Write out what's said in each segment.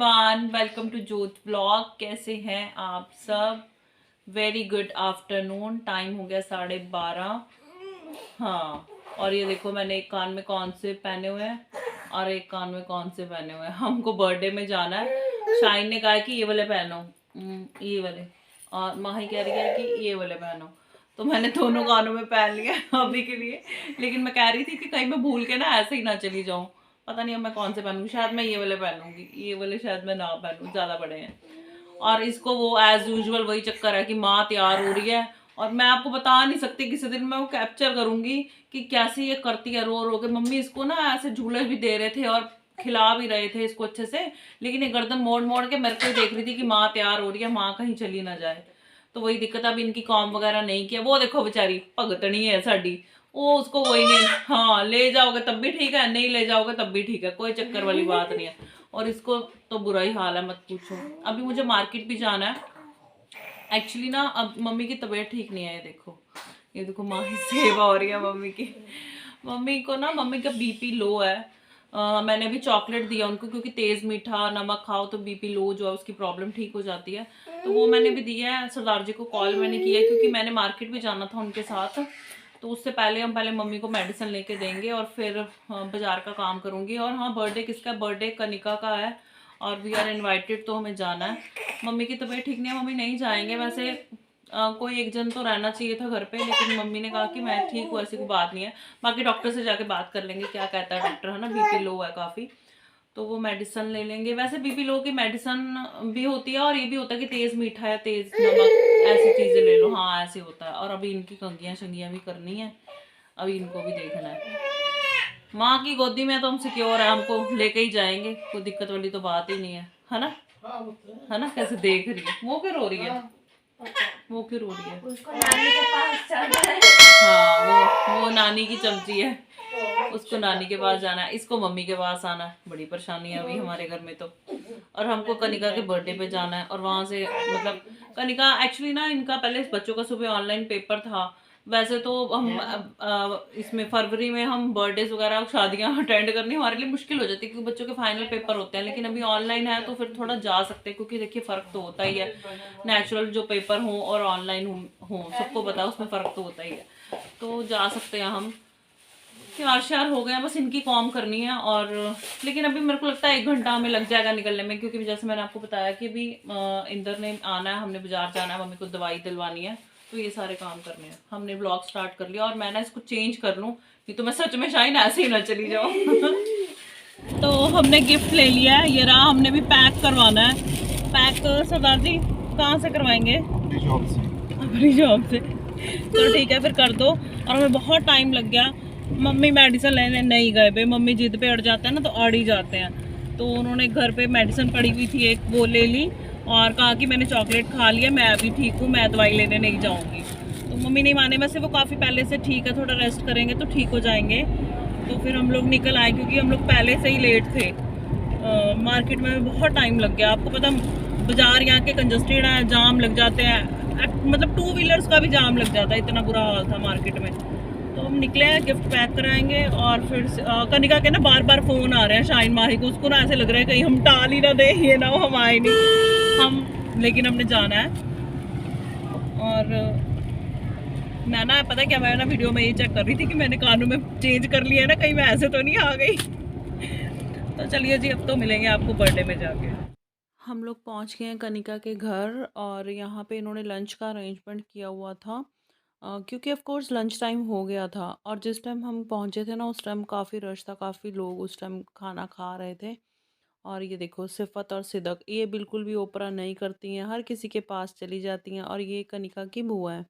Everyone, welcome to जोत vlog. कैसे हैं आप सब? Very good afternoon. टाइम हो गया 12:30। हाँ, और ये देखो मैंने एक कान में कौन से पहने हुए हैं और एक कान में कौन से पहने हुए हैं। हमको बर्थडे में जाना है। शाइन ने कहा कि ये वाले पहनो, ये वाले, और माही कह रही है कि ये वाले पहनो। तो मैंने दोनों कानों में पहन लिया अभी के लिए। लेकिन मैं कह रही थी कि कहीं मैं भूल के ना ऐसे ही ना चली जाऊं। पता नहीं अब मैं कौन से पहनूंगी। शायद मैं ये वाले पहनूंगी, ये वाले शायद मैं ना पहनूं, ज़्यादा बड़े हैं। और इसको वो एज यूजुअल वही चक्कर है कि माँ तैयार हो रही है और मैं आपको बता नहीं सकती। किसी दिन मैं वो कैप्चर करूंगी कि कैसे ये करती है रो रो के। मम्मी इसको ना ऐसे झूले भी दे रहे थे और खिला भी रहे थे इसको अच्छे से, लेकिन ये गर्दन मोड़ मोड़ के मेरे को ही देख रही थी कि माँ तैयार हो रही है, माँ कहीं चली ना जाए। तो वही दिक्कत। अब इनकी कॉम वगैरह नहीं किया। वो देखो बेचारी भगतनी है साड़ी, वो उसको वही नहीं। हाँ, ले जाओगे तब भी ठीक है, नहीं ले जाओगे तब भी ठीक है, कोई चक्कर वाली बात नहीं है। और इसको तो बुरा ही हाल है, मत पूछो। अभी मुझे मार्केट भी जाना है एक्चुअली ना। अब मम्मी की तबीयत ठीक नहीं है। ये देखो माँ की सेवा हो रही है मम्मी की। मम्मी को ना, मम्मी का बीपी लो है। मैंने अभी चॉकलेट दिया उनको, क्योंकि तेज़ मीठा नमक खाओ तो बीपी लो जो है उसकी प्रॉब्लम ठीक हो जाती है। तो वो मैंने भी दिया है। सरदार जी को कॉल मैंने किया है, क्योंकि मैंने मार्केट भी जाना था उनके साथ। तो उससे पहले हम पहले मम्मी को मेडिसिन लेके देंगे और फिर बाजार का काम करूँगी। और हाँ, बर्थडे किसका? बर्थडे कनिका का है और वी आर इनवाइटेड, तो हमें जाना है। मम्मी की तबीयत ठीक नहीं है, मम्मी नहीं जाएंगे। वैसे कोई एक जन तो रहना चाहिए था घर पे, लेकिन मम्मी ने कहा कि मैं ठीक हूँ, ऐसी कोई बात नहीं है। बाकी डॉक्टर से जाके बात कर लेंगे क्या कहता है डॉक्टर, है ना। बीपी लो है काफ़ी, तो वो मेडिसिन ले लेंगे। वैसे बीपी लो की मेडिसिन भी होती है और ये भी होता है कि तेज़ मीठा या तेज़ नमक ऐसी चीज़ें ले लो। हाँ, ऐसे होता है। और अभी इनकी कंघियाँ शंघियाँ भी करनी है, अभी इनको भी देखना है। माँ की गोदी में तो हम सिक्योर है, हमको लेके ही जाएंगे, कोई दिक्कत वाली तो बात ही नहीं है ना। है ना। कैसे देख रही है, वो क्यों रो रही है? वो क्यों रो रही है? उसको नानी के पास जाना है। हाँ, वो नानी की चमची है, उसको नानी के पास जाना है, इसको मम्मी के पास आना है। बड़ी परेशानी है अभी हमारे घर में तो। और हमको कनिका के बर्थडे पे जाना है और वहां से मतलब कनिका एक्चुअली ना, इनका पहले बच्चों का सुबह ऑनलाइन पेपर था। वैसे तो हम इसमें फरवरी में हम बर्थडेज वगैरह शादियां अटेंड करनी हमारे लिए मुश्किल हो जाती है, क्योंकि बच्चों के फाइनल पेपर होते हैं। लेकिन अभी ऑनलाइन है तो फिर थोड़ा जा सकते हैं, क्योंकि देखिए फ़र्क तो होता ही है। नेचुरल जो पेपर हो और ऑनलाइन हो सबको पता है, उसमें फ़र्क तो होता ही है। तो जा सकते हैं हम। तैयार श्यार हो गया, बस इनकी कॉम करनी है। और लेकिन अभी मेरे को लगता है 1 घंटा हमें लग जाएगा निकलने में, क्योंकि जैसे मैंने आपको बताया कि अभी इंदर ने आना है, हमने बाजार जाना है, मम्मी को दवाई दिलवानी है, तो ये सारे काम करने हैं। हमने ब्लॉग स्टार्ट कर लिया और मैं ना इसको चेंज कर लूँ, नहीं तो मैं सच में शायद ऐसे ही ना चली जाऊँ। तो हमने गिफ्ट ले लिया है, ये रहा। हमने भी पैक करवाना है। पैक सरदार जी कहाँ से करवाएंगे? अपनी जॉब से। तो ठीक है, फिर कर दो। और हमें बहुत टाइम लग गया। मम्मी मेडिसिन लेने नहीं गए भाई, मम्मी जिद पे अड़ जाते हैं ना, तो अड़ ही जाते हैं। तो उन्होंने घर पे मेडिसिन पड़ी हुई थी एक, वो ले ली और कहा कि मैंने चॉकलेट खा लिया, मैं अभी ठीक हूँ, मैं दवाई लेने नहीं जाऊँगी। तो मम्मी नहीं माने। वैसे वो काफ़ी पहले से ठीक है, थोड़ा रेस्ट करेंगे तो ठीक हो जाएंगे। तो फिर हम लोग निकल आए, क्योंकि हम लोग पहले से ही लेट थे। मार्केट में बहुत टाइम लग गया। आपको पता, बाजार यहाँ के कंजस्टेड है, जाम लग जाते हैं। मतलब 2 व्हीलर्स का भी जाम लग जाता है, इतना बुरा हाल था मार्केट में। तो हम निकले हैं, गिफ्ट पैक कराएंगे। और फिर कनिका के ना बार बार फ़ोन आ रहे हैं शाइन माही को। उसको ना ऐसे लग रहा है कहीं हम टाल ही ना दे, ये ना हो हम आए नहीं हम, लेकिन हमने जाना है। और मैं ना, पता क्या, मैं ना वीडियो में ये चेक कर रही थी कि मैंने कानों में चेंज कर लिया है ना, कहीं मैं ऐसे तो नहीं आ गई। तो चलिए जी, अब तो मिलेंगे आपको बर्थडे में जाके। हम लोग पहुंच गए हैं कनिका के घर और यहाँ पे इन्होंने लंच का अरेंजमेंट किया हुआ था। क्योंकि ऑफ कोर्स लंच टाइम हो गया था और जिस टाइम हम पहुँचे थे ना, उस टाइम काफ़ी रश था, काफ़ी लोग उस टाइम खाना खा रहे थे। और ये देखो सिफ़त और सिदक, ये बिल्कुल भी ओपरा नहीं करती हैं, हर किसी के पास चली जाती हैं। और ये कनिका की बुआ है।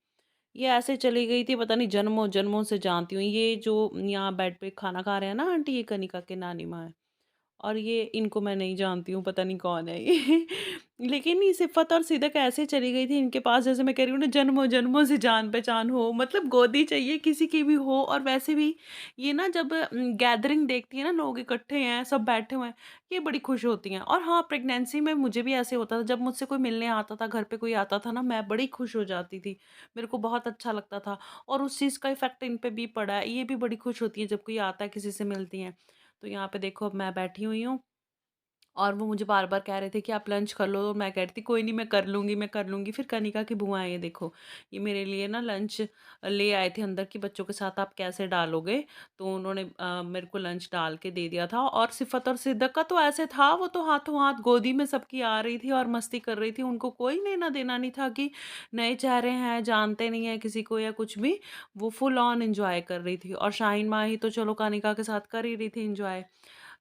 ये ऐसे चली गई थी, पता नहीं जन्मों जन्मों से जानती हूँ। ये जो यहाँ बेड पे खाना खा रहे हैं ना आंटी, ये कनिका के नानी माँ है। और ये इनको मैं नहीं जानती हूँ, पता नहीं कौन है ये। लेकिन ये सिफ़त और सिदक ऐसे चली गई थी इनके पास, जैसे मैं कह रही हूँ ना, जन्मों जन्मों से जान पहचान हो। मतलब गोदी चाहिए किसी की भी हो। और वैसे भी ये ना, जब गैदरिंग देखती है ना, लोग इकट्ठे हैं, सब बैठे हुए हैं, ये बड़ी खुश होती हैं। और हाँ, प्रेगनेंसी में मुझे भी ऐसे होता था, जब मुझसे कोई मिलने आता था, घर पे कोई आता था ना, मैं बड़ी खुश हो जाती थी। मेरे को बहुत अच्छा लगता था। और उस चीज़ का इफ़ेक्ट इन पे भी पड़ा है, ये भी बड़ी खुश होती हैं जब कोई आता है, किसी से मिलती हैं। तो यहाँ पे देखो, अब मैं बैठी हुई हूँ और वो मुझे बार-बार कह रहे थे कि आप लंच कर लो, और मैं कह रही थी कोई नहीं, मैं कर लूँगी, मैं कर लूँगी। फिर कनिका की बुआ ये देखो, ये मेरे लिए ना लंच ले आए थे अंदर कि बच्चों के साथ आप कैसे डालोगे? तो उन्होंने मेरे को लंच डाल के दे दिया था। और सिफ़त और सिद्दत का तो ऐसे था, वो तो हाथों-हाथ गोदी में सबकी आ रही थी और मस्ती कर रही थी। उनको कोई लेना-देना नहीं था कि नए चेहरे हैं, जानते नहीं हैं किसी को या कुछ भी। वो फुल ऑन एन्जॉय कर रही थी। और शाहीन माही तो चलो कनिका के साथ कर ही रही थी एन्जॉय।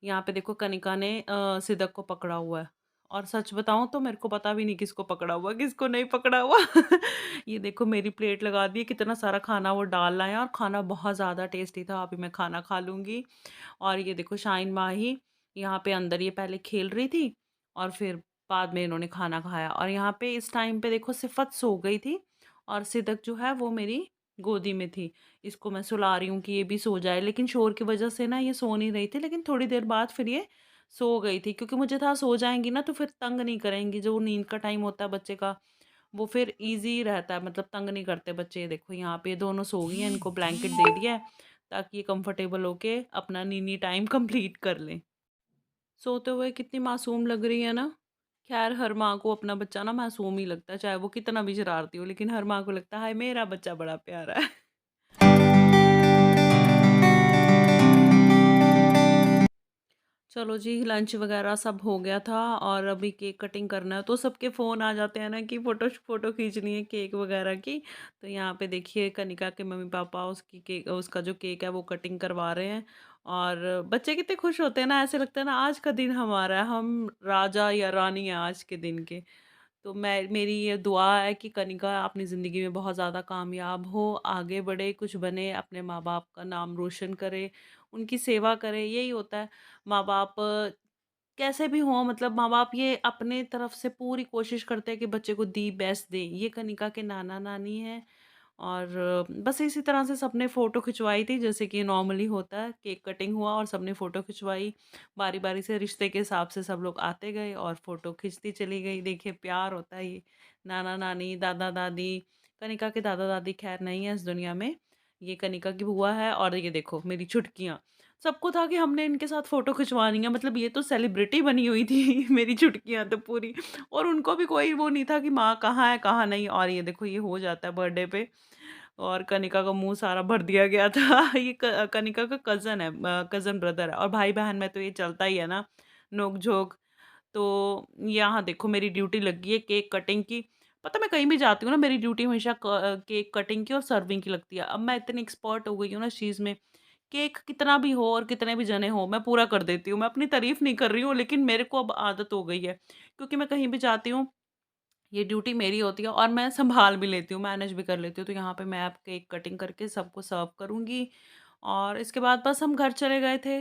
यहाँ पे देखो कनिका ने सिदक को पकड़ा हुआ है। और सच बताऊँ तो मेरे को पता भी नहीं किसको पकड़ा हुआ, किसको नहीं पकड़ा हुआ। ये देखो मेरी प्लेट लगा दी है, कितना सारा खाना वो डाल रहा है और खाना बहुत ज़्यादा टेस्टी था। अभी मैं खाना खा लूँगी। और ये देखो शाहीन माही यहाँ पे अंदर ये पहले खेल रही थी और फिर बाद में इन्होंने खाना खाया। और यहाँ पे इस टाइम पे देखो सिफ़त सो गई थी और सिदक जो है वो मेरी गोदी में थी। इसको मैं सुला रही हूँ कि ये भी सो जाए, लेकिन शोर की वज़ह से ना ये सो नहीं रही थी, लेकिन थोड़ी देर बाद फिर ये सो गई थी क्योंकि मुझे था सो जाएँगी ना तो फिर तंग नहीं करेंगी। जो नींद का टाइम होता है बच्चे का, वो फिर ईज़ी रहता है, मतलब तंग नहीं करते बच्चे। ये देखो यहाँ पे ये दोनों सो गई हैं, इनको ब्लैंकेट दे दिया है ताकि ये कंफर्टेबल होके अपना नीनी टाइम कंप्लीट कर लें। सोते हुए कितनी मासूम लग रही है ना। ख़ैर हर माँ को अपना बच्चा ना मासूम ही लगता है, चाहे वो कितना भी शरारती हो, लेकिन हर माँ को लगता है हाय मेरा बच्चा बड़ा प्यारा है। चलो जी, लंच वगैरह सब हो गया था और अभी केक कटिंग करना है, तो सबके फ़ोन आ जाते हैं ना कि फ़ोटो खींचनी है केक वगैरह की। तो यहाँ पे देखिए कनिका के मम्मी-पापा उसकी केक, उसका जो केक है वो कटिंग करवा रहे हैं। और बच्चे कितने खुश होते हैं ना, ऐसे लगता है ना आज का दिन हमारा है, हम राजा या रानी हैं आज के दिन के। तो मैं, मेरी ये दुआ है कि कनिका अपनी ज़िंदगी में बहुत ज़्यादा कामयाब हो, आगे बढ़े, कुछ बने, अपने माँ-बाप का नाम रोशन करे, उनकी सेवा करे, यही होता है। माँ-बाप कैसे भी हों, मतलब माँ-बाप ये अपने तरफ से पूरी कोशिश करते हैं कि बच्चे को दी बेस्ट दें। ये कनिका के नाना-नानी हैं। और बस इसी तरह से सबने फ़ोटो खिंचवाई थी जैसे कि नॉर्मली होता है, केक कटिंग हुआ और सबने फ़ोटो खिंचवाई। बारी-बारी से रिश्ते के हिसाब से सब लोग आते गए और फ़ोटो खींचती चली गई। देखिए प्यार होता है ये, नाना-नानी, दादा-दादी। कनिका के दादा-दादी ख़ैर नहीं है इस दुनिया में, ये कनिका की बुआ है। और ये देखो मेरी छुटकियाँ, सबको था कि हमने इनके साथ फ़ोटो खिंचवानी है, मतलब ये तो सेलिब्रिटी बनी हुई थी मेरी छुटकियाँ तो पूरी। और उनको भी कोई वो नहीं था कि माँ कहाँ है, कहाँ नहीं। और ये देखो ये हो जाता है बर्थडे पे। और कनिका का मुँह सारा भर दिया गया था। ये कनिका का कज़न है, कज़न ब्रदर है, और भाई-बहन में तो ये चलता ही है ना, नोक-झोंक। तो यहाँ देखो मेरी ड्यूटी लगी है केक कटिंग की। पता है मैं कहीं भी जाती हूँ ना, मेरी ड्यूटी हमेशा केक कटिंग की और सर्विंग की लगती है। अब मैं इतनी एक्सपर्ट हो गई हूँ ना इस चीज़ में, केक कितना भी हो और कितने भी जने हों, मैं पूरा कर देती हूँ। मैं अपनी तारीफ़ नहीं कर रही हूँ, लेकिन मेरे को अब आदत हो गई है। क्योंकि मैं कहीं भी जाती हूँ, ये ड्यूटी मेरी होती है और मैं सँभाल भी लेती हूँ, मैनेज भी कर लेती हूँ। तो यहाँ पे मैं अब केक कटिंग करके सबको सर्व करूँगी और इसके बाद बस हम घर चले गए थे।